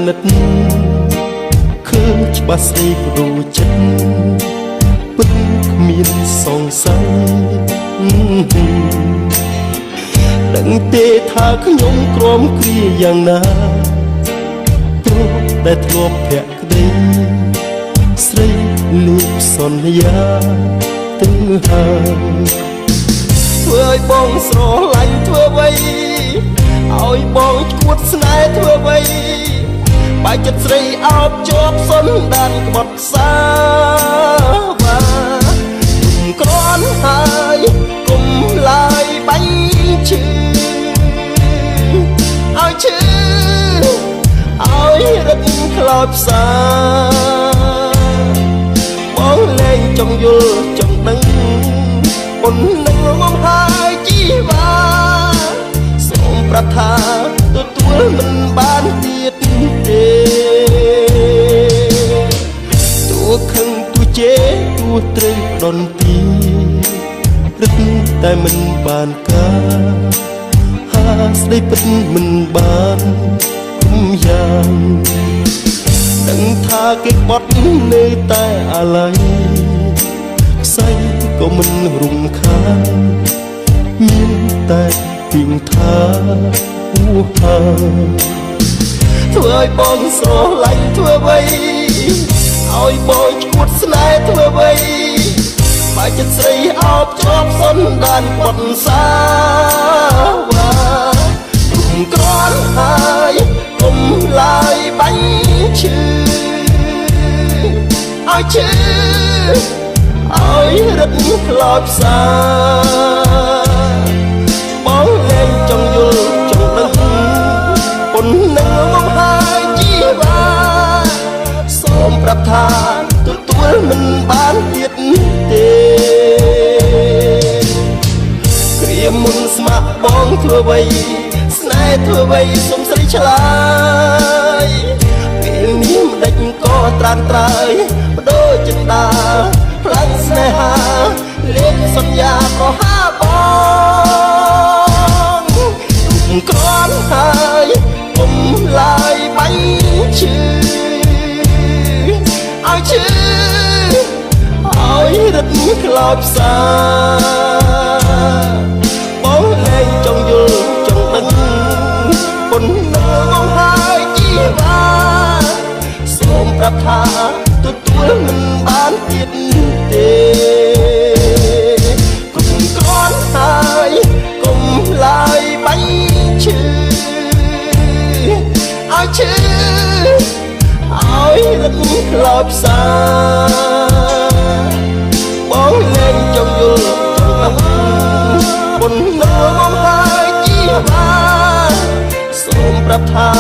ណិតឃើញច្បាស់ស្ដីប្រូចិត្តពិតគ្មានសង្ស័យដឹងទេថាខ្ញុំក្រំគ្រាយ៉ាងណាព្រោះតែធ្លាប់ភក្តីស្រីលៀបសន្យាទៅហើយធ្វើឲ្យបងស្រឡាញ់ធ្វើអ្វីឲ្យបងឈួតស្នេហ៍ធ្វើអ្វីបើចិត្តស្រីអោបជាប់សុនដានក្បត់សាបាក្រន់ហើយគុំឡើយបាញ់ឈឺឲ្យឈឺឲ្យរឹកខ្លោចផ្សាបងលែងចង់យល់ចង់ដឹងប៉ុណ្ណឹងមកហើយជីវ៉ាសូមប្រាថ្នាទទួលមិនបានទៀតទេទោះខឹងទោះជេរទោះត្រូវដន្ទីរឹកតែមិនបានការហាស្ដីពិតមិនបានគុំយ៉ាងដឹងថាគេបត់នៅតែអាឡ័យខ្សែក៏មិនរំខានមានតែពីងថាអូហាធ្វើឲ្យបងស្រឡាញ់ធ្វើអ្វីឲ្យបងឈួតស្នេហ៍ធ្វើអ្វីបើចិត្តស្រីអោបជាប់សុនដានបត់សាវ៉ាគុំក្រន់ហើយគុំឡើយបាញ់ឈឺឲ្យឈឺឲ្យរឹកខ្លោចផ្សាបងលែងចង់យល់ចង់ដឹងប៉ុណ្ណឹងមកហើយជីវ៉ាសូមប្រាប់ថាទទួលមិនបានទៀតទេគ្រាមុនស្មាក់បងធ្វើអ្វីស្នេហ៍ធ្វើអ្វីសុំស្រីឆ្លើយពេលនេះមិនដេចក៏ត្រានត្រើយបដូរចិន្តាផ្លាំងស្នេហាលេងសន្យាក៏ហាបងក្រន់ហើយគុំឡើយបាញ់ឈឺឲ្យឈឺឲ្យរឹតខ្លោចផ្សាបងលែងចង់យល់ចង់ដឹងប៉ុណ្ណឹងមកហើយជីវ៉ាសូមប្រាប់ថាទទួលមិនបានទៀតទេគុំក្រន់ហើយគុំឡើយបាញ់ឈឺឲ្យឈឺឲ្យរឹកខ្លោចផ្សាបងលែងចង់យល់ចង់ដឹងប៉ុណ្ណឹងមកហើយជីវ៉ាសូមប្រាប់ថា